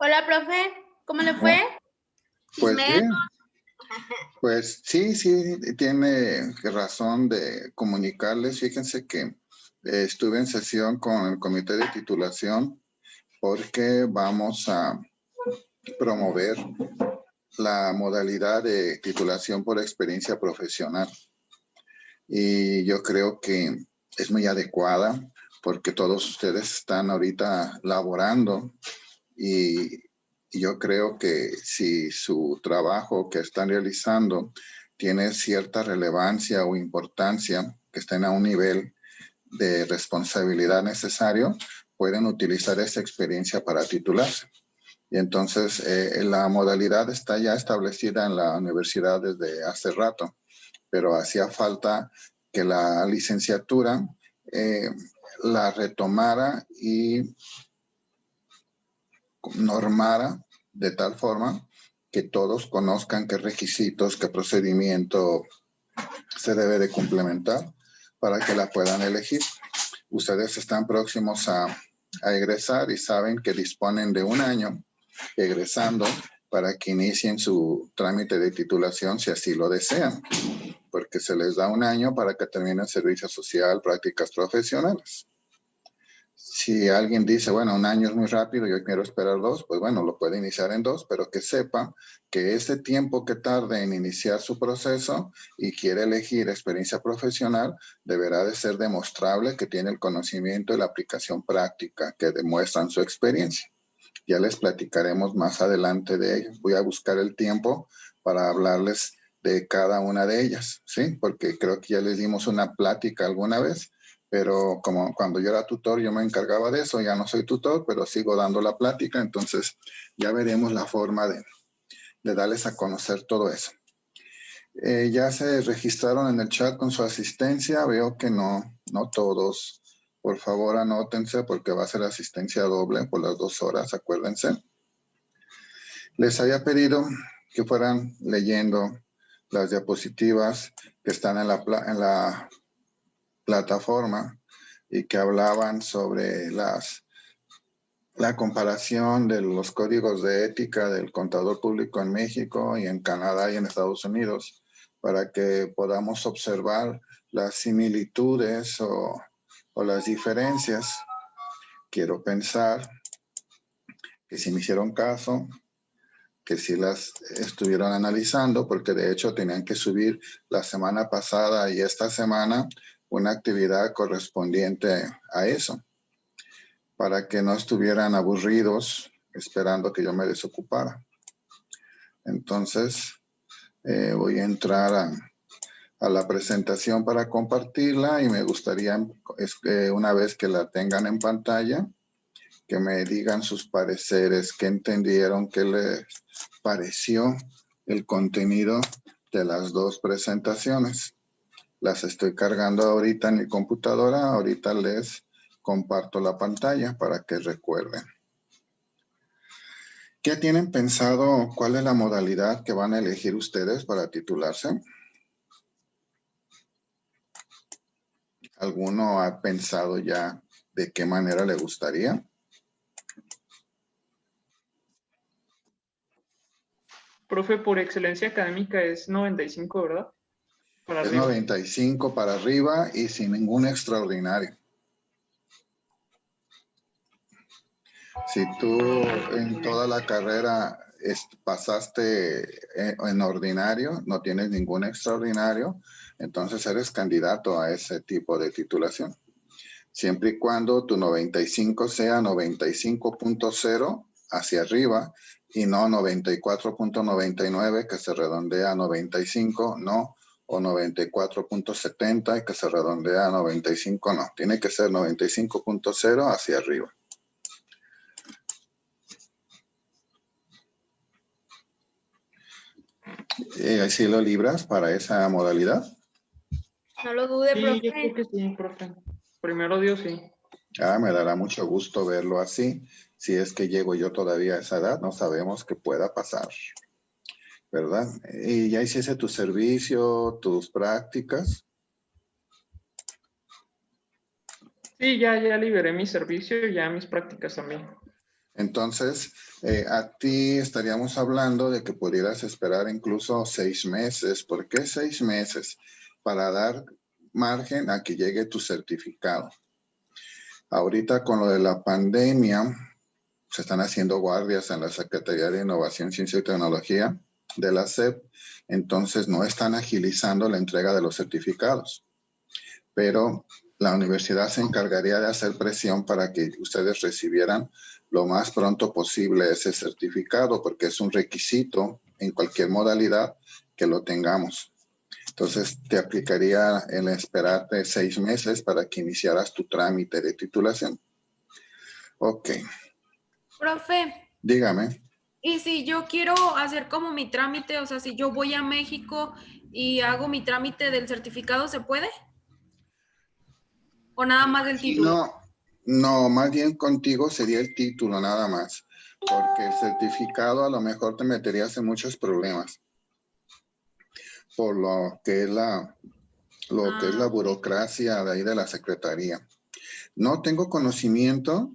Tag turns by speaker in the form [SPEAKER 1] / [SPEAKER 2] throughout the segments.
[SPEAKER 1] Hola, profe, ¿cómo le fue?
[SPEAKER 2] Pues
[SPEAKER 1] Chisme.
[SPEAKER 2] bien, pues sí, tiene razón de comunicarles. Fíjense que estuve en sesión con el comité de titulación porque vamos a promover la modalidad de titulación por experiencia profesional. Y yo creo que es muy adecuada porque todos ustedes están ahorita laborando y yo creo que si su trabajo que están realizando tiene cierta relevancia o importancia, que estén a un nivel de responsabilidad necesario, pueden utilizar esa experiencia para titularse. Y entonces la modalidad está ya establecida en la universidad desde hace rato, pero hacía falta que la licenciatura eh, la retomara y normara de tal forma que todos conozcan qué requisitos, qué procedimiento se debe de complementar para que la puedan elegir. Ustedes están próximos a egresar y saben que disponen de un año egresando para que inicien su trámite de titulación si así lo desean, porque se les da un año para que terminen servicio social, prácticas profesionales. Si alguien dice, bueno, un año es muy rápido, yo quiero esperar 2, pues bueno, lo puede iniciar en 2, pero que sepa que ese tiempo que tarde en iniciar su proceso y quiere elegir experiencia profesional, deberá de ser demostrable que tiene el conocimiento y la aplicación práctica que demuestran su experiencia. Ya les platicaremos más adelante de ello. Voy a buscar el tiempo para hablarles de cada una de ellas, ¿sí? Porque creo que ya les dimos una plática alguna vez, pero como cuando yo era tutor yo me encargaba de eso, ya no soy tutor, pero sigo dando la plática, entonces ya veremos la forma de darles a conocer todo eso. Ya se registraron en el chat con su asistencia, veo que no todos. Por favor, anótense porque va a ser asistencia doble por las 2 horas, acuérdense. Les había pedido que fueran leyendo las diapositivas que están en la plataforma y que hablaban sobre la comparación de los códigos de ética del contador público en México y en Canadá y en Estados Unidos, para que podamos observar las similitudes o las diferencias. Quiero pensar que si me hicieron caso, que sí las estuvieron analizando, porque de hecho tenían que subir la semana pasada y esta semana una actividad correspondiente a eso, para que no estuvieran aburridos esperando que yo me desocupara. Entonces, voy a entrar a la presentación para compartirla y me gustaría, una vez que la tengan en pantalla, que me digan sus pareceres, qué entendieron, qué les pareció el contenido de las 2 presentaciones. Las estoy cargando ahorita en mi computadora, ahorita les comparto la pantalla para que recuerden. ¿Qué tienen pensado? ¿Cuál es la modalidad que van a elegir ustedes para titularse? ¿Alguno ha pensado ya de qué manera le gustaría?
[SPEAKER 3] Profe, por excelencia académica es 95, ¿verdad? Para
[SPEAKER 2] Es
[SPEAKER 3] arriba.
[SPEAKER 2] 95 para arriba y sin ningún extraordinario. Si tú en toda la carrera pasaste en ordinario, no tienes ningún extraordinario, entonces eres candidato a ese tipo de titulación. Siempre y cuando tu 95 sea 95.0 hacia arriba y no 94.99 que se redondea a 95, no, o 94.70 y que se redondea a 95, no. Tiene que ser 95.0 hacia arriba. ¿Sí lo libras para esa modalidad?
[SPEAKER 1] No lo dude,
[SPEAKER 3] Sí,
[SPEAKER 1] profe.
[SPEAKER 3] yo creo que sí, profe. Primero Dios, sí.
[SPEAKER 2] Me dará mucho gusto verlo así. Si es que llego yo todavía a esa edad, no sabemos qué pueda pasar, ¿verdad? ¿Y ya hiciste tu servicio, tus prácticas?
[SPEAKER 3] Sí, ya liberé mi servicio y ya mis prácticas también.
[SPEAKER 2] Entonces, a ti estaríamos hablando de que pudieras esperar incluso 6 meses. ¿Por qué 6 meses? Para dar margen a que llegue tu certificado. Ahorita con lo de la pandemia, se están haciendo guardias en la Secretaría de Innovación, Ciencia y Tecnología de la SEP, entonces no están agilizando la entrega de los certificados. Pero la universidad se encargaría de hacer presión para que ustedes recibieran lo más pronto posible ese certificado, porque es un requisito en cualquier modalidad que lo tengamos. Entonces, te aplicaría el esperarte 6 meses para que iniciaras tu trámite de titulación. Ok,
[SPEAKER 1] Profe,
[SPEAKER 2] dígame.
[SPEAKER 1] y si yo quiero hacer como mi trámite, o sea, si yo voy a México y hago mi trámite del certificado, ¿se puede? ¿O nada más del título?
[SPEAKER 2] No, más bien contigo sería el título nada más, porque el certificado a lo mejor te meterías en muchos problemas por lo que es la burocracia de ahí de la secretaría. No tengo conocimiento,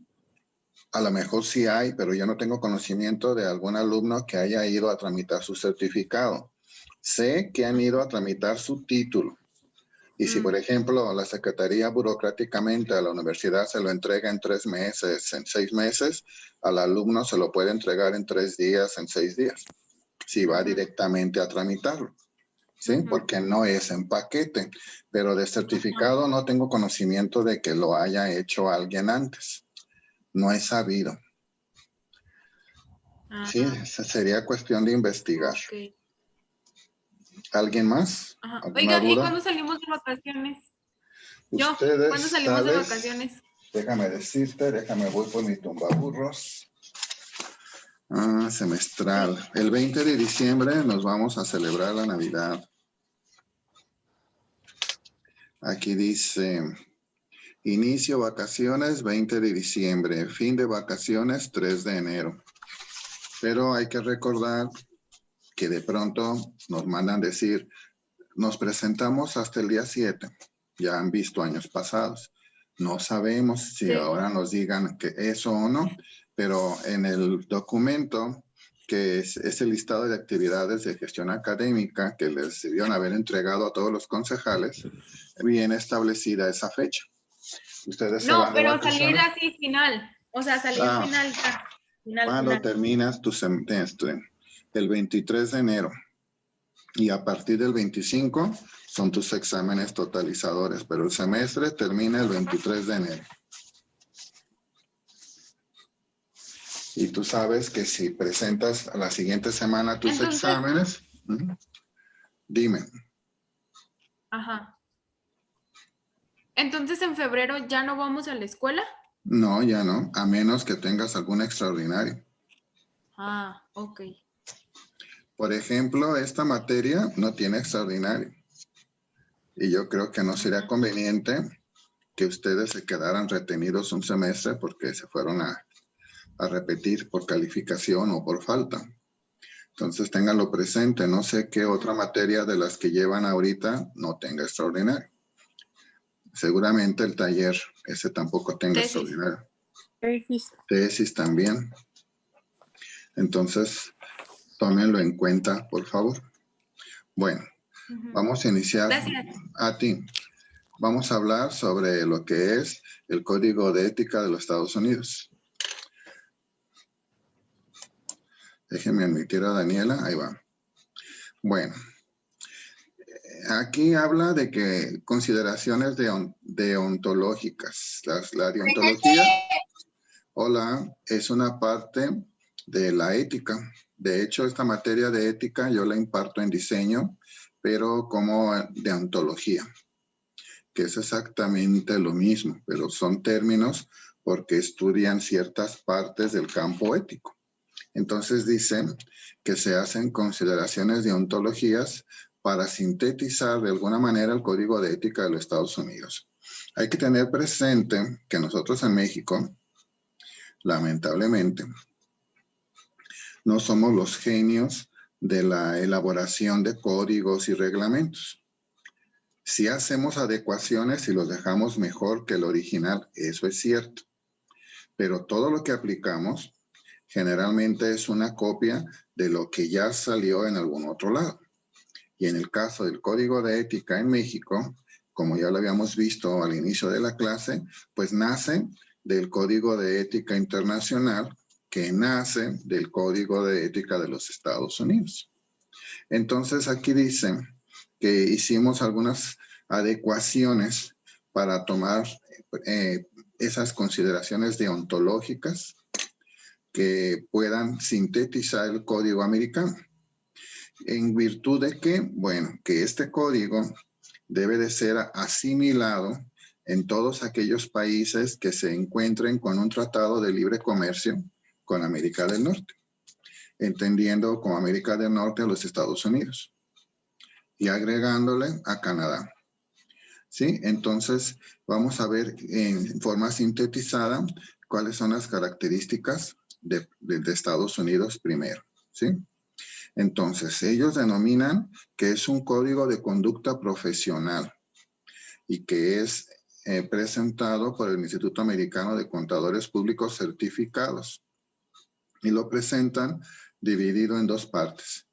[SPEAKER 2] a lo mejor sí hay, pero yo no tengo conocimiento de algún alumno que haya ido a tramitar su certificado. Sé que han ido a tramitar su título. Y si, por ejemplo, la secretaría burocráticamente a la universidad se lo entrega en 3 meses, en 6 meses, al alumno se lo puede entregar en 3 días, en 6 días, si va directamente a tramitarlo, ¿sí? Porque no es en paquete, pero de certificado no tengo conocimiento de que lo haya hecho alguien antes. No he sabido. Sí, sería cuestión de investigar.
[SPEAKER 1] Ok.
[SPEAKER 2] ¿Alguien más?
[SPEAKER 1] Ajá.
[SPEAKER 2] ¿Alguna
[SPEAKER 1] Oigan, ¿y
[SPEAKER 2] duda?
[SPEAKER 1] cuándo salimos de vacaciones? Yo, ¿cuándo
[SPEAKER 2] Ustedes,
[SPEAKER 1] salimos de
[SPEAKER 2] ¿sabes?
[SPEAKER 1] vacaciones?
[SPEAKER 2] Déjame decirte, voy por mi tumbaburros. Semestral. El 20 de diciembre nos vamos a celebrar la Navidad. Aquí dice, inicio vacaciones 20 de diciembre, fin de vacaciones 3 de enero. Pero hay que recordar que de pronto nos mandan decir, nos presentamos hasta el día 7. Ya han visto años pasados. No sabemos si ahora nos digan que eso o no, pero en el documento que es el listado de actividades de gestión académica que les debieron haber entregado a todos los concejales, viene establecida esa fecha. Ustedes se
[SPEAKER 1] No,
[SPEAKER 2] van de
[SPEAKER 1] pero salir
[SPEAKER 2] vacaciones.
[SPEAKER 1] así final. O sea, salir final.
[SPEAKER 2] Cuando terminas tu semestre, el 23 de enero. Y a partir del 25 son tus exámenes totalizadores, pero el semestre termina el 23 de enero. Y tú sabes que si presentas a la siguiente semana tus exámenes, dime.
[SPEAKER 1] Ajá. Entonces, en febrero ya no vamos a la escuela.
[SPEAKER 2] No, ya no, a menos que tengas algún extraordinario.
[SPEAKER 1] Ok.
[SPEAKER 2] Por ejemplo, esta materia no tiene extraordinario. Y yo creo que no sería conveniente que ustedes se quedaran retenidos un semestre porque se fueron a repetir por calificación o por falta. Entonces, ténganlo presente. No sé qué otra materia de las que llevan ahorita no tenga extraordinario. Seguramente el taller ese tampoco tenga extraordinario. Tesis también. Entonces, tómenlo en cuenta, por favor. Bueno, vamos a iniciar.
[SPEAKER 1] Gracias.
[SPEAKER 2] A ti. Vamos a hablar sobre lo que es el Código de Ética de los Estados Unidos. Déjenme admitir a Daniela. Ahí va. Bueno. Aquí habla de que consideraciones deontológicas. La deontología, es una parte de la ética. De hecho, esta materia de ética yo la imparto en diseño, pero como deontología, que es exactamente lo mismo, pero son términos porque estudian ciertas partes del campo ético. Entonces dicen que se hacen consideraciones deontologías para sintetizar de alguna manera el Código de Ética de los Estados Unidos. Hay que tener presente que nosotros en México, lamentablemente, no somos los genios de la elaboración de códigos y reglamentos. Sí hacemos adecuaciones y los dejamos mejor que el original, eso es cierto. Pero todo lo que aplicamos Generalmente es una copia de lo que ya salió en algún otro lado. Y en el caso del Código de Ética en México, como ya lo habíamos visto al inicio de la clase, pues nace del Código de Ética Internacional, que nace del Código de Ética de los Estados Unidos. Entonces aquí dice que hicimos algunas adecuaciones para tomar esas consideraciones deontológicas que puedan sintetizar el código americano. En virtud de que, bueno, que este código debe de ser asimilado en todos aquellos países que se encuentren con un tratado de libre comercio con América del Norte, entendiendo como América del Norte a los Estados Unidos y agregándole a Canadá. ¿Sí? Entonces, vamos a ver en forma sintetizada cuáles son las características de Estados Unidos primero. ¿Sí? Entonces, ellos denominan que es un código de conducta profesional y que es presentado por el Instituto Americano de Contadores Públicos Certificados. Y lo presentan dividido en dos partes.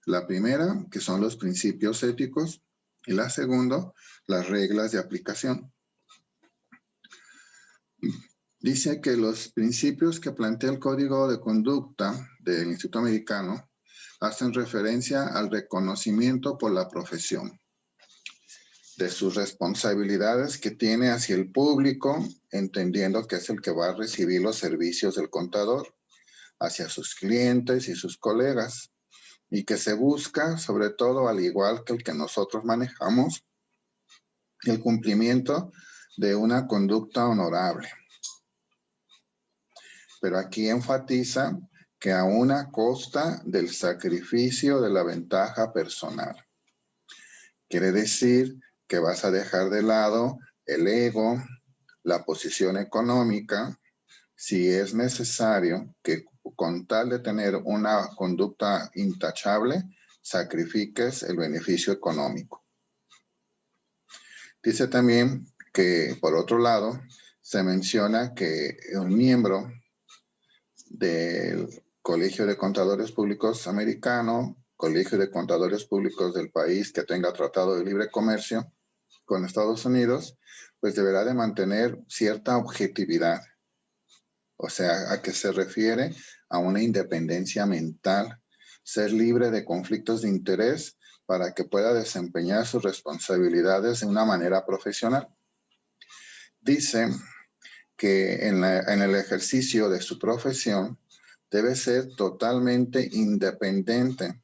[SPEAKER 2] La primera, que son los principios éticos, y la segunda, las reglas de aplicación. Dice que los principios que plantea el Código de Conducta del Instituto Americano hacen referencia al reconocimiento por la profesión, de sus responsabilidades que tiene hacia el público, entendiendo que es el que va a recibir los servicios del contador, hacia sus clientes y sus colegas, y que se busca, sobre todo, al igual que el que nosotros manejamos, el cumplimiento de una conducta honorable. Pero aquí enfatiza que a una costa del sacrificio de la ventaja personal. Quiere decir que vas a dejar de lado el ego, la posición económica, si es necesario que con tal de tener una conducta intachable, sacrifiques el beneficio económico. Dice también que, por otro lado, se menciona que un miembro del Colegio de Contadores Públicos americano, Colegio de Contadores Públicos del país que tenga tratado de libre comercio con Estados Unidos, pues deberá de mantener cierta objetividad. O sea, ¿a qué se refiere? A una independencia mental, ser libre de conflictos de interés para que pueda desempeñar sus responsabilidades de una manera profesional. Dice que en el ejercicio de su profesión debe ser totalmente independiente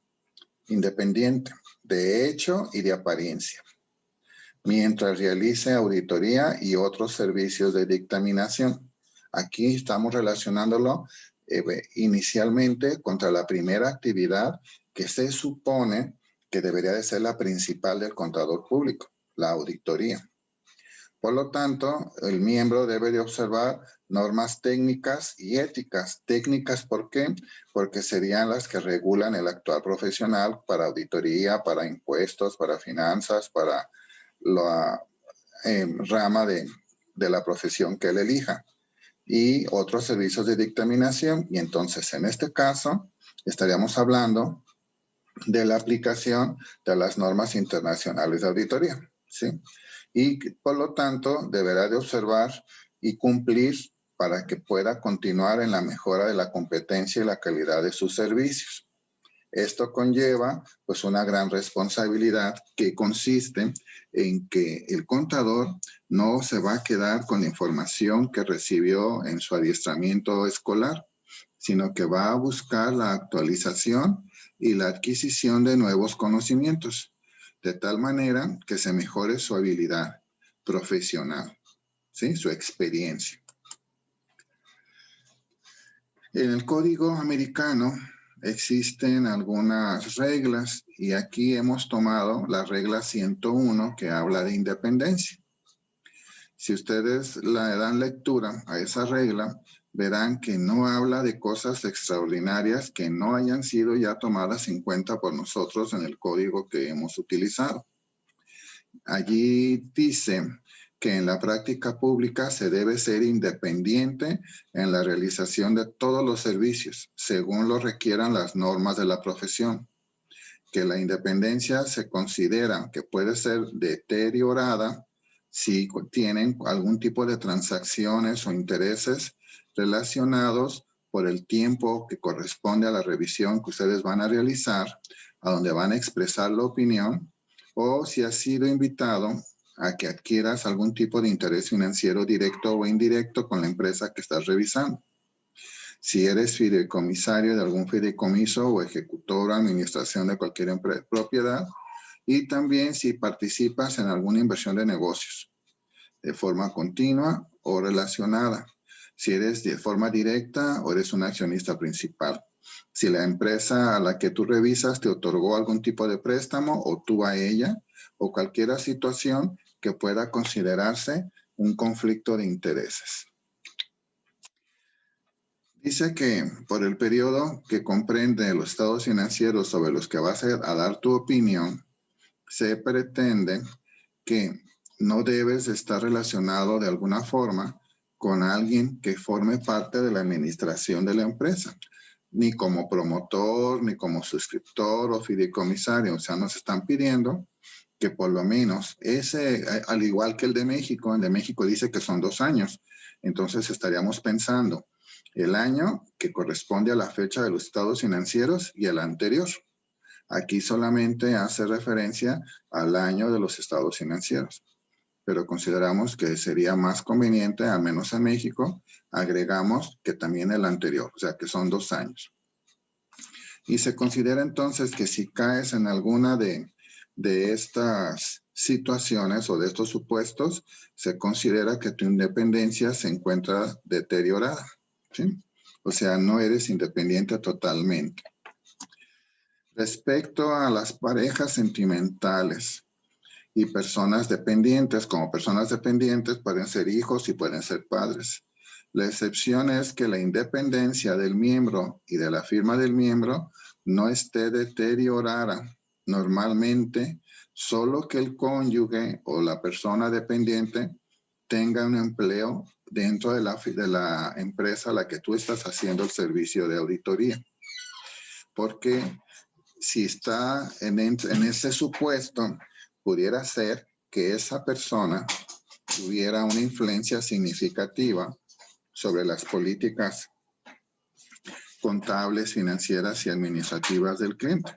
[SPEAKER 2] de hecho y de apariencia, mientras realice auditoría y otros servicios de dictaminación. Aquí estamos relacionándolo inicialmente contra la primera actividad que se supone que debería de ser la principal del contador público, la auditoría. Por lo tanto, el miembro debe de observar normas técnicas y éticas. Técnicas, ¿por qué? Porque serían las que regulan el actuar profesional para auditoría, para impuestos, para finanzas, para la rama de la profesión que él elija. Y otros servicios de dictaminación. Y entonces, en este caso, estaríamos hablando de la aplicación de las normas internacionales de auditoría, ¿sí? Y por lo tanto deberá de observar y cumplir para que pueda continuar en la mejora de la competencia y la calidad de sus servicios. Esto conlleva pues una gran responsabilidad que consiste en que el contador no se va a quedar con información que recibió en su adiestramiento escolar, sino que va a buscar la actualización y la adquisición de nuevos conocimientos, de tal manera que se mejore su habilidad profesional, ¿sí? Su experiencia. En el Código Americano existen algunas reglas y aquí hemos tomado la regla 101 que habla de independencia. Si ustedes le dan lectura a esa regla, verán que no habla de cosas extraordinarias que no hayan sido ya tomadas en cuenta por nosotros en el código que hemos utilizado. Allí dice que en la práctica pública se debe ser independiente en la realización de todos los servicios, según lo requieran las normas de la profesión. Que la independencia se considera que puede ser deteriorada si tienen algún tipo de transacciones o intereses relacionados por el tiempo que corresponde a la revisión que ustedes van a realizar, a donde van a expresar la opinión, o si has sido invitado a que adquieras algún tipo de interés financiero directo o indirecto con la empresa que estás revisando. Si eres fideicomisario de algún fideicomiso o ejecutor o administración de cualquier propiedad, y también si participas en alguna inversión de negocios de forma continua o relacionada. Si eres de forma directa o eres un accionista principal. Si la empresa a la que tú revisas te otorgó algún tipo de préstamo o tú a ella, o cualquier situación que pueda considerarse un conflicto de intereses. Dice que por el periodo que comprende los estados financieros sobre los que vas a dar tu opinión, se pretende que no debes estar relacionado de alguna forma con alguien que forme parte de la administración de la empresa, ni como promotor, ni como suscriptor o fideicomisario. O sea, nos están pidiendo que por lo menos ese, al igual que el de México dice que son 2 años. Entonces estaríamos pensando el año que corresponde a la fecha de los estados financieros y el anterior. Aquí solamente hace referencia al año de los estados financieros, pero consideramos que sería más conveniente, al menos en México, agregamos que también el anterior, o sea que son 2 años. Y se considera entonces que si caes en alguna de estas situaciones o de estos supuestos, se considera que tu independencia se encuentra deteriorada, ¿sí? O sea, no eres independiente totalmente. Respecto a las parejas sentimentales y personas dependientes, como personas dependientes pueden ser hijos y pueden ser padres. La excepción es que la independencia del miembro y de la firma del miembro no esté deteriorada. Normalmente, solo que el cónyuge o la persona dependiente tenga un empleo dentro de la empresa a la que tú estás haciendo el servicio de auditoría. Porque si está en ese supuesto, pudiera ser que esa persona tuviera una influencia significativa sobre las políticas contables, financieras y administrativas del cliente,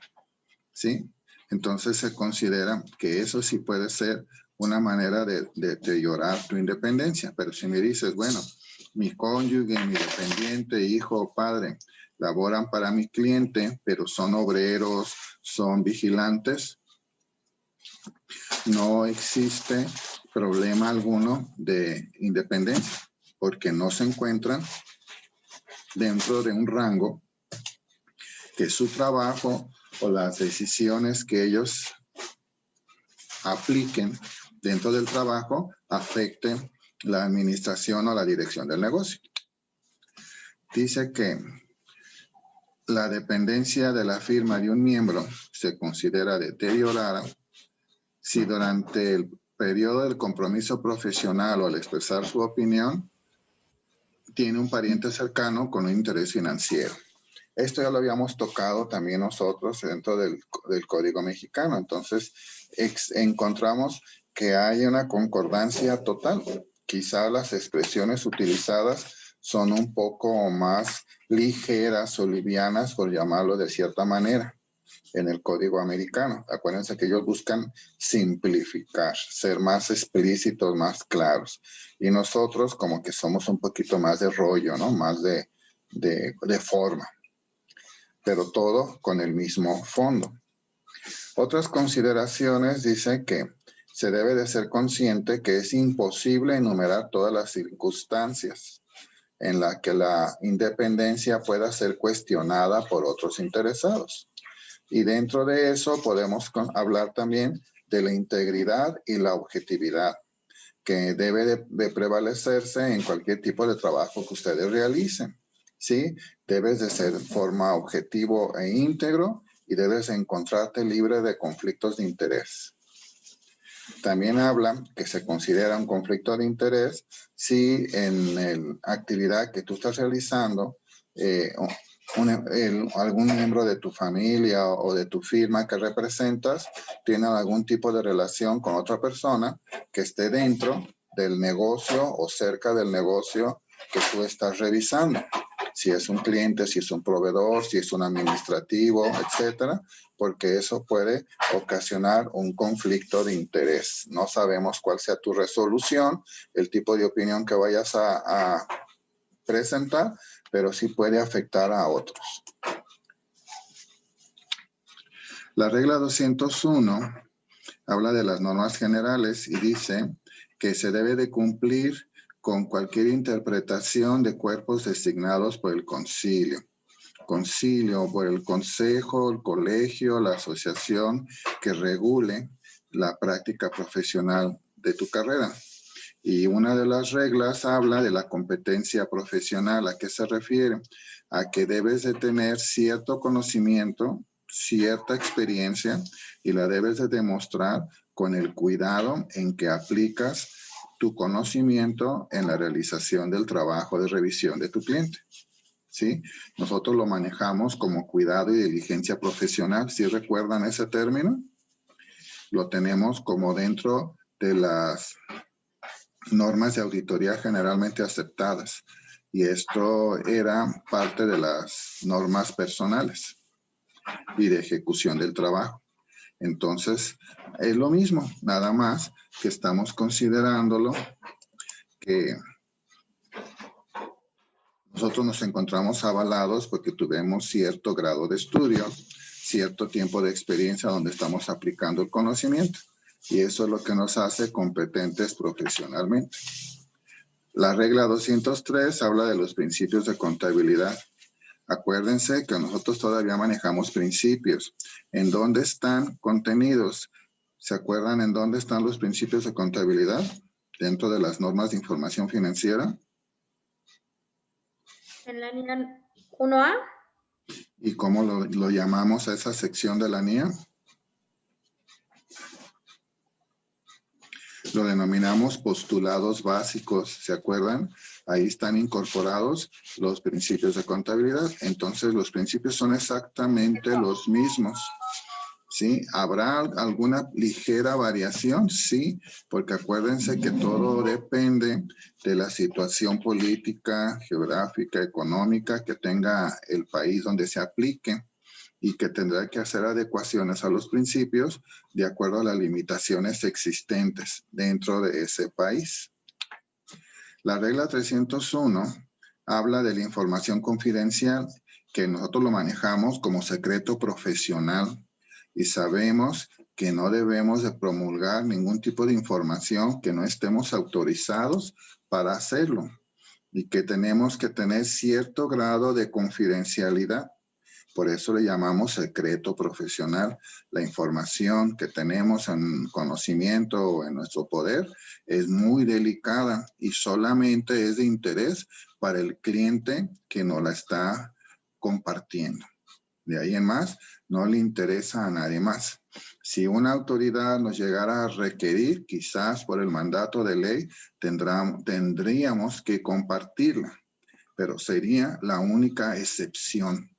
[SPEAKER 2] ¿sí? Entonces se considera que eso sí puede ser una manera de deteriorar tu independencia. Pero si me dices, bueno, mi cónyuge, mi dependiente, hijo o padre, laboran para mi cliente, pero son obreros, son vigilantes, no existe problema alguno de independencia, porque no se encuentran dentro de un rango que su trabajo o las decisiones que ellos apliquen dentro del trabajo afecten la administración o la dirección del negocio. Dice que la dependencia de la firma de un miembro se considera deteriorada si durante el periodo del compromiso profesional o al expresar su opinión tiene un pariente cercano con un interés financiero. Esto ya lo habíamos tocado también nosotros dentro del Código Mexicano. Entonces, encontramos que hay una concordancia total. Quizá las expresiones utilizadas son un poco más ligeras o livianas, por llamarlo de cierta manera, en el Código Americano. Acuérdense que ellos buscan simplificar, ser más explícitos, más claros. Y nosotros como que somos un poquito más de rollo, ¿no? Más de forma, pero todo con el mismo fondo. Otras consideraciones dicen que se debe de ser consciente que es imposible enumerar todas las circunstancias en las que la independencia pueda ser cuestionada por otros interesados. Y dentro de eso podemos hablar también de la integridad y la objetividad, que debe de prevalecerse en cualquier tipo de trabajo que ustedes realicen. ¿Sí? Debes de ser de forma objetivo e íntegro y debes encontrarte libre de conflictos de interés. También habla que se considera un conflicto de interés si en la actividad que tú estás realizando, algún miembro de tu familia o de tu firma que representas tiene algún tipo de relación con otra persona que esté dentro del negocio o cerca del negocio que tú estás revisando. Si es un cliente, si es un proveedor, si es un administrativo, etcétera, porque eso puede ocasionar un conflicto de interés. No sabemos cuál sea tu resolución, el tipo de opinión que vayas a presentar, pero sí puede afectar a otros. La regla 201 habla de las normas generales y dice que se debe de cumplir con cualquier interpretación de cuerpos designados por el concilio. Concilio, por el consejo, el colegio, la asociación que regule la práctica profesional de tu carrera. Y una de las reglas habla de la competencia profesional. ¿A qué se refiere? A que debes de tener cierto conocimiento, cierta experiencia y la debes de demostrar con el cuidado en que aplicas tu conocimiento en la realización del trabajo de revisión de tu cliente. ¿Sí? Nosotros lo manejamos como cuidado y diligencia profesional. ¿Sí recuerdan ese término? Lo tenemos como dentro de las normas de auditoría generalmente aceptadas. Y esto era parte de las normas personales y de ejecución del trabajo. Entonces, es lo mismo, nada más que estamos considerándolo que nosotros nos encontramos avalados porque tuvimos cierto grado de estudio, cierto tiempo de experiencia donde estamos aplicando el conocimiento. Y eso es lo que nos hace competentes profesionalmente. La regla 203 habla de los principios de contabilidad. Acuérdense que nosotros todavía manejamos principios. ¿En dónde están contenidos? ¿Se acuerdan en dónde están los principios de contabilidad? Dentro de las normas de información financiera.
[SPEAKER 4] En la NIA 1A.
[SPEAKER 2] ¿Y cómo lo llamamos a esa sección de la NIA? Lo denominamos postulados básicos, ¿se acuerdan? Ahí están incorporados los principios de contabilidad. Entonces, los principios son exactamente los mismos, ¿sí? ¿Habrá alguna ligera variación? Sí, porque acuérdense que todo depende de la situación política, geográfica, económica que tenga el país donde se aplique y que tendrá que hacer adecuaciones a los principios de acuerdo a las limitaciones existentes dentro de ese país. La regla 301 habla de la información confidencial, que nosotros lo manejamos como secreto profesional y sabemos que no debemos de promulgar ningún tipo de información que no estemos autorizados para hacerlo y que tenemos que tener cierto grado de confidencialidad. Por eso le llamamos secreto profesional. La información que tenemos en conocimiento o en nuestro poder es muy delicada y solamente es de interés para el cliente que nos la está compartiendo. De ahí en más, no le interesa a nadie más. Si una autoridad nos llegara a requerir, quizás por el mandato de ley, tendríamos que compartirla, pero sería la única excepción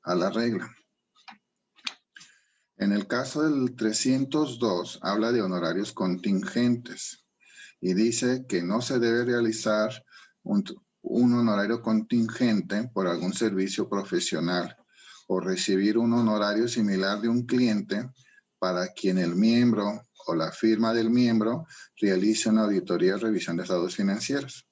[SPEAKER 2] a la regla. En el caso del 302 habla de honorarios contingentes y dice que no se debe realizar un honorario contingente por algún servicio profesional o recibir un honorario similar de un cliente para quien el miembro o la firma del miembro realice una auditoría y revisión de estados financieros.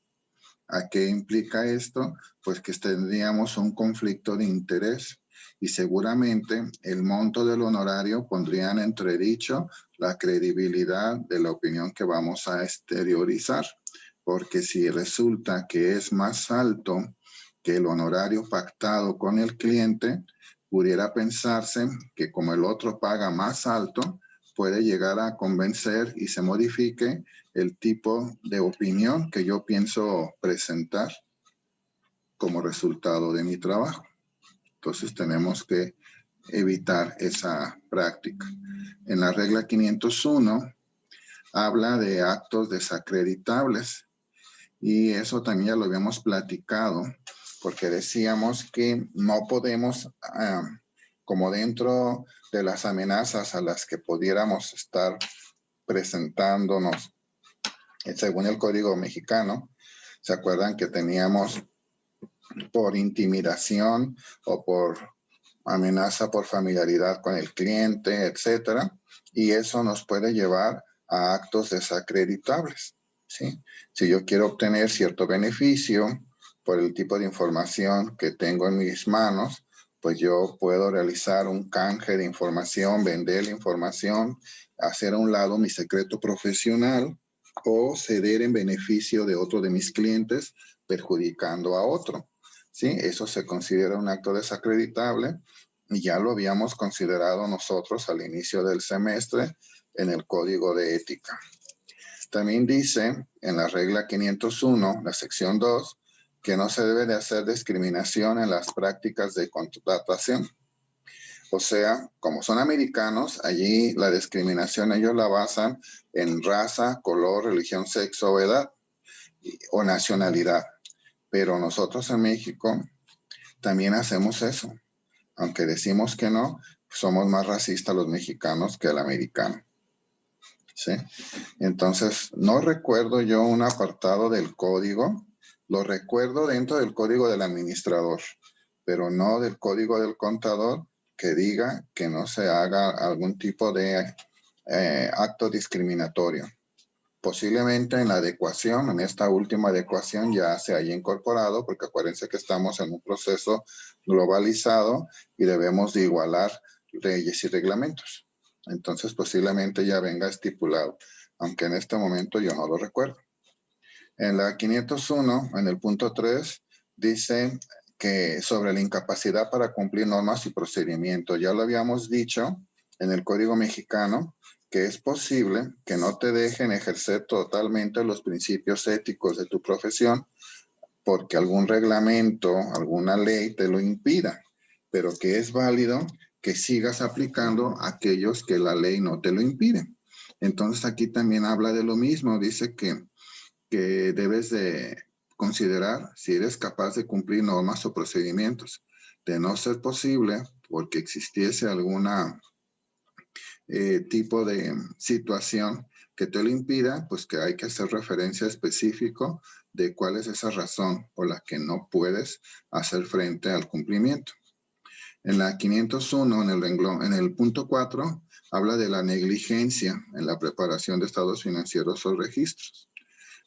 [SPEAKER 2] ¿A qué implica esto? Pues que tendríamos un conflicto de interés y seguramente el monto del honorario pondría en entredicho la credibilidad de la opinión que vamos a exteriorizar, porque si resulta que es más alto que el honorario pactado con el cliente, pudiera pensarse que como el otro paga más alto, puede llegar a convencer y se modifique el tipo de opinión que yo pienso presentar como resultado de mi trabajo. Entonces tenemos que evitar esa práctica. En la regla 501 habla de actos desacreditables. Y eso también ya lo habíamos platicado, porque decíamos que no podemos, como dentro de las amenazas a las que pudiéramos estar presentándonos, según el Código Mexicano, ¿se acuerdan que teníamos por intimidación o por amenaza por familiaridad con el cliente, etcétera? Y eso nos puede llevar a actos desacreditables, ¿sí? Si yo quiero obtener cierto beneficio por el tipo de información que tengo en mis manos, pues yo puedo realizar un canje de información, vender la información, hacer a un lado mi secreto profesional o ceder en beneficio de otro de mis clientes, perjudicando a otro, ¿sí? Eso se considera un acto desacreditable y ya lo habíamos considerado nosotros al inicio del semestre en el Código de Ética. También dice en la regla 501, la sección 2, que no se debe de hacer discriminación en las prácticas de contratación. O sea, como son americanos, allí la discriminación ellos la basan en raza, color, religión, sexo o edad o nacionalidad. Pero nosotros en México también hacemos eso. Aunque decimos que no, somos más racistas los mexicanos que el americano, ¿sí? Entonces, no recuerdo yo un apartado del código, lo recuerdo dentro del código del administrador, pero no del código del contador que diga que no se haga algún tipo de acto discriminatorio. Posiblemente en la adecuación, en esta última adecuación ya se haya incorporado, porque acuérdense que estamos en un proceso globalizado y debemos de igualar leyes y reglamentos. Entonces posiblemente ya venga estipulado, aunque en este momento yo no lo recuerdo. En la 501, en el punto 3, dice que sobre la incapacidad para cumplir normas y procedimientos. Ya lo habíamos dicho en el Código Mexicano, que es posible que no te dejen ejercer totalmente los principios éticos de tu profesión porque algún reglamento, alguna ley te lo impida, pero que es válido que sigas aplicando aquellos que la ley no te lo impide. Entonces aquí también habla de lo mismo, dice que debes de considerar si eres capaz de cumplir normas o procedimientos. De no ser posible, porque existiese alguna tipo de situación que te lo impida, pues que hay que hacer referencia específico de cuál es esa razón por la que no puedes hacer frente al cumplimiento. En la 501, en el renglón, en el punto 4, habla de la negligencia en la preparación de estados financieros o registros.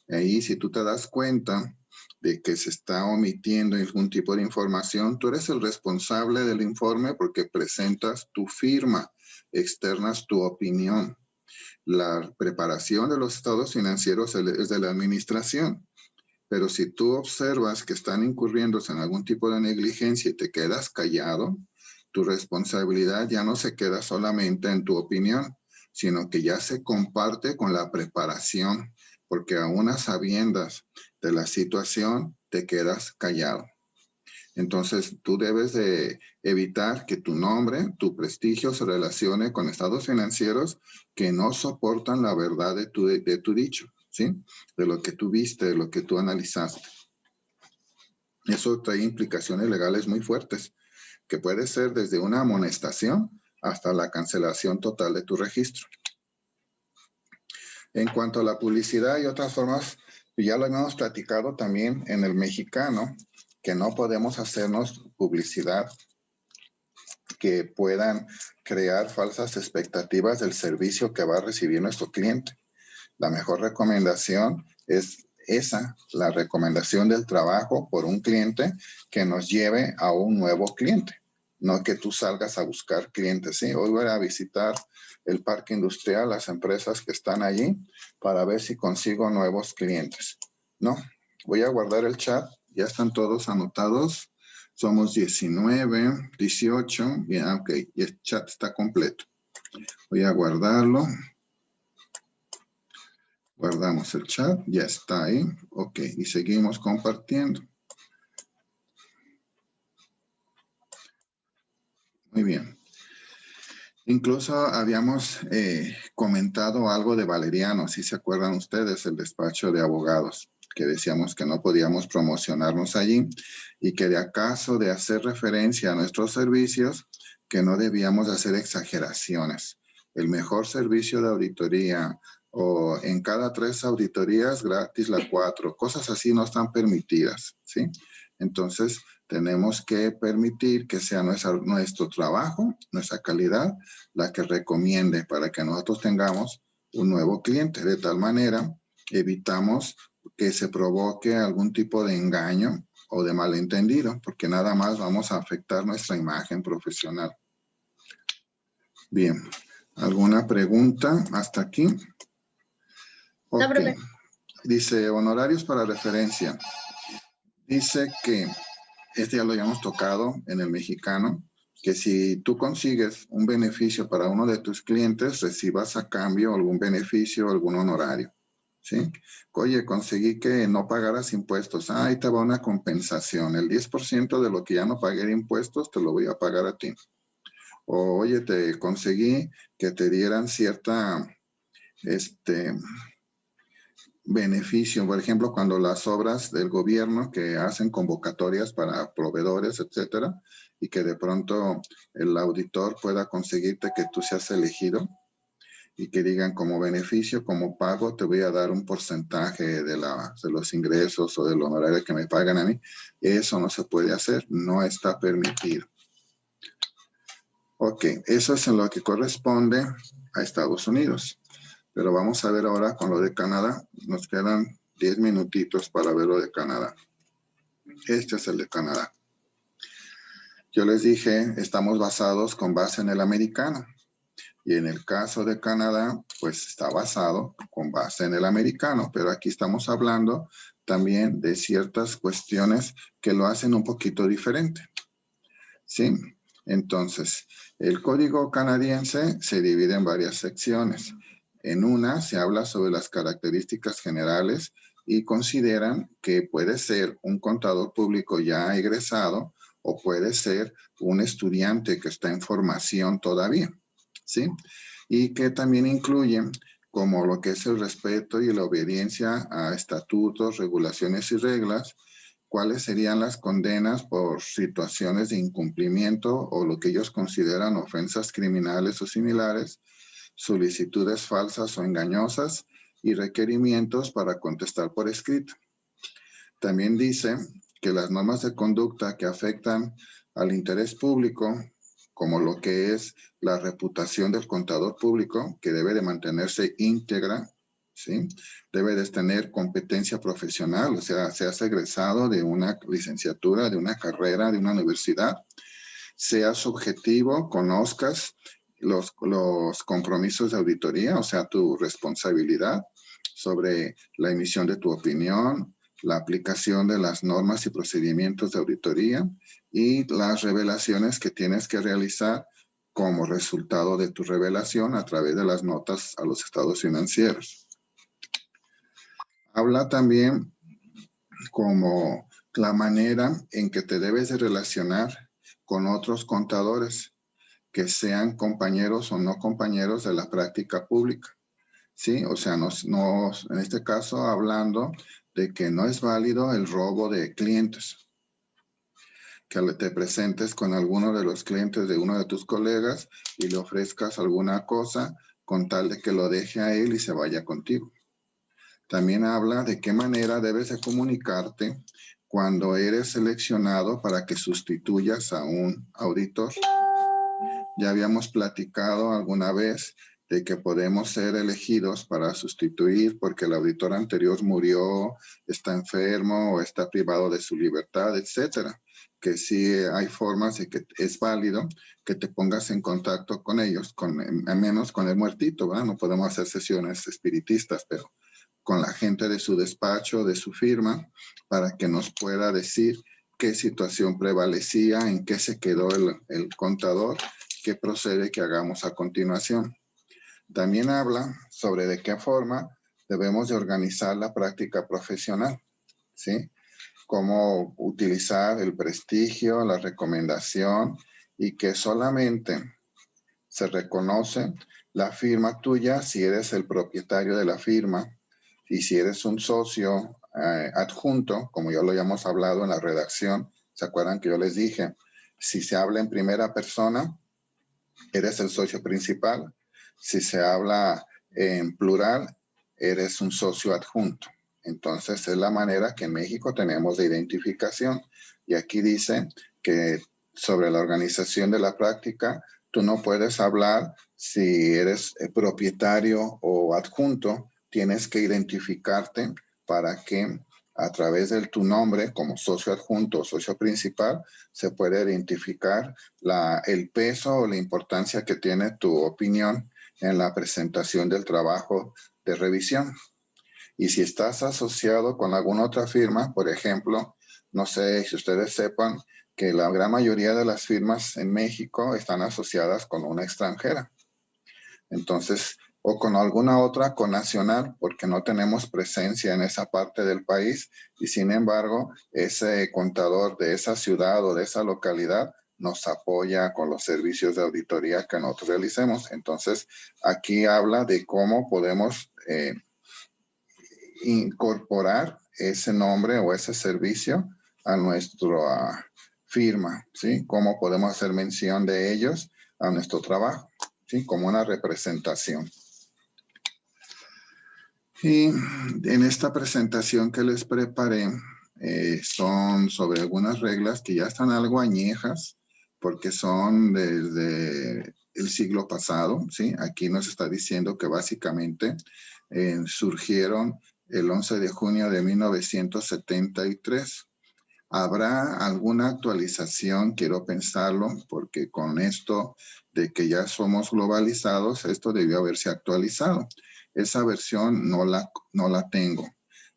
[SPEAKER 2] Ahí, si tú te das cuenta de que se está omitiendo algún tipo de información, tú eres el responsable del informe porque presentas tu firma, externas tu opinión. La preparación de los estados financieros es de la administración, pero si tú observas que están incurriéndose en algún tipo de negligencia y te quedas callado, tu responsabilidad ya no se queda solamente en tu opinión, sino que ya se comparte con la preparación, porque aún a sabiendas de la situación te quedas callado. Entonces, tú debes de evitar que tu nombre, tu prestigio se relacione con estados financieros que no soportan la verdad de tu dicho, ¿sí? De lo que tú viste, de lo que tú analizaste. Eso trae implicaciones legales muy fuertes, que puede ser desde una amonestación hasta la cancelación total de tu registro. En cuanto a la publicidad y otras formas, ya lo hemos platicado también en el mexicano, que no podemos hacernos publicidad que puedan crear falsas expectativas del servicio que va a recibir nuestro cliente. La mejor recomendación es esa, la recomendación del trabajo por un cliente que nos lleve a un nuevo cliente. No que tú salgas a buscar clientes. Sí, hoy voy a visitar el parque industrial, las empresas que están allí, para ver si consigo nuevos clientes. No, voy a guardar el chat. Ya están todos anotados. Somos 19, 18. Bien, ok, y el chat está completo. Voy a guardarlo. Guardamos el chat, ya está ahí. Ok, y seguimos compartiendo. Muy bien. Incluso habíamos comentado algo de Valeriano, si se acuerdan ustedes, el despacho de abogados, que decíamos que no podíamos promocionarnos allí y que de acaso de hacer referencia a nuestros servicios, que no debíamos hacer exageraciones. El mejor servicio de auditoría o en cada 3 auditorías gratis la 4, cosas así no están permitidas, ¿sí? Entonces, tenemos que permitir que sea nuestro trabajo, nuestra calidad, la que recomiende para que nosotros tengamos un nuevo cliente. De tal manera, evitamos que se provoque algún tipo de engaño o de malentendido, porque nada más vamos a afectar nuestra imagen profesional. Bien, ¿alguna pregunta hasta aquí?
[SPEAKER 4] No,
[SPEAKER 2] Ok.
[SPEAKER 4] profe.
[SPEAKER 2] Dice, honorarios para referencia. Dice que, este ya lo habíamos tocado en el mexicano, que si tú consigues un beneficio para uno de tus clientes, recibas a cambio algún beneficio, algún honorario, ¿sí? Oye, conseguí que no pagaras impuestos. Ah, ahí te va una compensación. El 10% de lo que ya no pagué de impuestos te lo voy a pagar a ti. O, oye, te conseguí que te dieran cierta, beneficio, por ejemplo, cuando las obras del gobierno que hacen convocatorias para proveedores, etcétera, y que de pronto el auditor pueda conseguirte que tú seas elegido y que digan como beneficio, como pago, te voy a dar un porcentaje de los ingresos o del honorario que me pagan a mí. Eso no se puede hacer, no está permitido. Ok, eso es en lo que corresponde a Estados Unidos. Pero vamos a ver ahora con lo de Canadá. Nos quedan 10 minutitos para ver lo de Canadá. Este es el de Canadá. Yo les dije, estamos basados con base en el americano. Y en el caso de Canadá, pues está basado con base en el americano. Pero aquí estamos hablando también de ciertas cuestiones que lo hacen un poquito diferente. ¿Sí? Entonces, el código canadiense se divide en varias secciones. En una se habla sobre las características generales y consideran que puede ser un contador público ya egresado o puede ser un estudiante que está en formación todavía, ¿sí? Y que también incluyen como lo que es el respeto y la obediencia a estatutos, regulaciones y reglas, cuáles serían las condenas por situaciones de incumplimiento o lo que ellos consideran ofensas criminales o similares, solicitudes falsas o engañosas y requerimientos para contestar por escrito. También dice que las normas de conducta que afectan al interés público, como lo que es la reputación del contador público, que debe de mantenerse íntegra, ¿sí? Debe de tener competencia profesional, o sea, seas egresado de una licenciatura, de una carrera, de una universidad, seas objetivo, conozcas los compromisos de auditoría, o sea, tu responsabilidad sobre la emisión de tu opinión, la aplicación de las normas y procedimientos de auditoría y las revelaciones que tienes que realizar como resultado de tu revelación a través de las notas a los estados financieros. Habla también como la manera en que te debes de relacionar con otros contadores que sean compañeros o no compañeros de la práctica pública. Sí, o sea, en este caso hablando de que no es válido el robo de clientes. Que te presentes con alguno de los clientes de uno de tus colegas y le ofrezcas alguna cosa con tal de que lo deje a él y se vaya contigo. También habla de qué manera debes de comunicarte cuando eres seleccionado para que sustituyas a un auditor. Ya habíamos platicado alguna vez de que podemos ser elegidos para sustituir porque el auditor anterior murió, está enfermo o está privado de su libertad, etcétera. Que sí hay formas de que es válido que te pongas en contacto con ellos, al menos con el muertito, ¿verdad? No podemos hacer sesiones espiritistas, pero con la gente de su despacho, de su firma, para que nos pueda decir qué situación prevalecía, en qué se quedó el contador, qué procede que hagamos a continuación. También habla sobre de qué forma debemos de organizar la práctica profesional, ¿sí? Cómo utilizar el prestigio, la recomendación y que solamente Se reconoce la firma tuya si eres el propietario de la firma y si eres un socio adjunto, como ya lo habíamos hablado en la redacción. ¿Se acuerdan que yo les dije? Si se habla en primera persona, eres el socio principal. Si se habla en plural, eres un socio adjunto. Entonces, es la manera que en México tenemos de identificación. Y aquí dice que sobre la organización de la práctica, tú no puedes hablar si eres propietario o adjunto. Tienes que identificarte para que a través de tu nombre como socio adjunto o socio principal se puede identificar el peso o la importancia que tiene tu opinión en la presentación del trabajo de revisión. Y si estás asociado con alguna otra firma, por ejemplo, no sé si ustedes sepan que la gran mayoría de las firmas en México están asociadas con una extranjera. Entonces, o con alguna otra connacional, porque no tenemos presencia en esa parte del país y sin embargo, ese contador de esa ciudad o de esa localidad nos apoya con los servicios de auditoría que nosotros realicemos. Entonces, aquí habla de cómo podemos incorporar ese nombre o ese servicio a nuestra firma, ¿sí? Cómo podemos hacer mención de ellos a nuestro trabajo, ¿sí? Como una representación. Y en esta presentación que les preparé son sobre algunas reglas que ya están algo añejas porque son desde el siglo pasado, ¿sí? Aquí nos está diciendo que básicamente surgieron el 11 de junio de 1973. ¿Habrá alguna actualización? Quiero pensarlo, porque con esto de que ya somos globalizados, esto debió haberse actualizado. Esa versión no la tengo,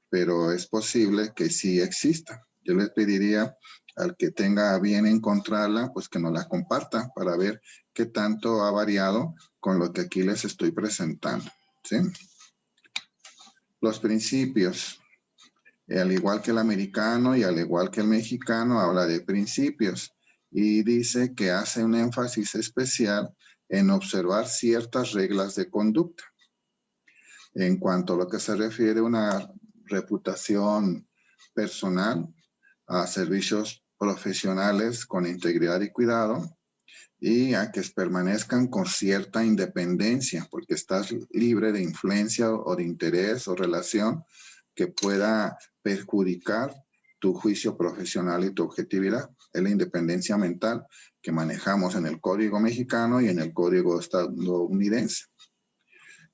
[SPEAKER 2] pero es posible que sí exista. Yo les pediría al que tenga a bien encontrarla, pues que nos la comparta para ver qué tanto ha variado con lo que aquí les estoy presentando, ¿sí? Los principios. Al igual que el americano y al igual que el mexicano, habla de principios y dice que hace un énfasis especial en observar ciertas reglas de conducta. En cuanto a lo que se refiere a una reputación personal, a servicios profesionales con integridad y cuidado, y a que permanezcan con cierta independencia, porque estás libre de influencia o de interés o relación que pueda perjudicar tu juicio profesional y tu objetividad. Es la independencia mental que manejamos en el Código Mexicano y en el Código Estadounidense.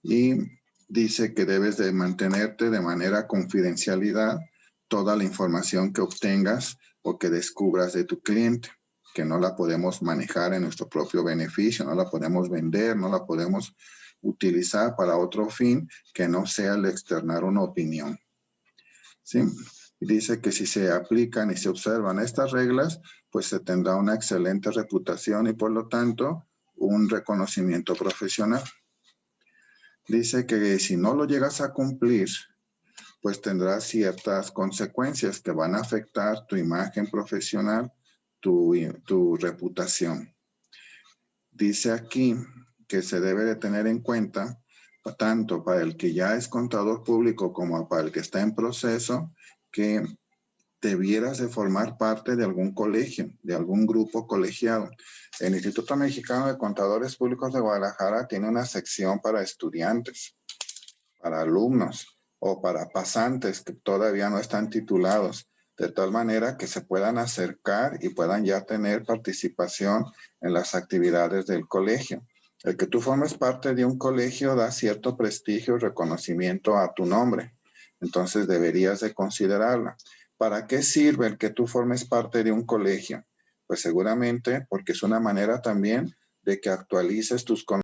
[SPEAKER 2] Y dice que debes de mantenerte de manera confidencialidad toda la información que obtengas o que descubras de tu cliente, que no la podemos manejar en nuestro propio beneficio, no la podemos vender, no la podemos utilizar para otro fin que no sea el externar una opinión. ¿Sí? Y dice que si se aplican y se observan estas reglas, pues se tendrá una excelente reputación y por lo tanto un reconocimiento profesional. Dice que si no lo llegas a cumplir, pues tendrás ciertas consecuencias que van a afectar tu imagen profesional, tu reputación. Dice aquí que se debe de tener en cuenta, tanto para el que ya es contador público como para el que está en proceso, que debieras de formar parte de algún colegio, de algún grupo colegiado. El Instituto Mexicano de Contadores Públicos de Guadalajara tiene una sección para estudiantes, para alumnos o para pasantes que todavía no están titulados, de tal manera que se puedan acercar y puedan ya tener participación en las actividades del colegio. El que tú formes parte de un colegio da cierto prestigio y reconocimiento a tu nombre. Entonces deberías de considerarla. ¿Para qué sirve el que tú formes parte de un colegio? Pues seguramente porque es una manera también de que actualices tus conocimientos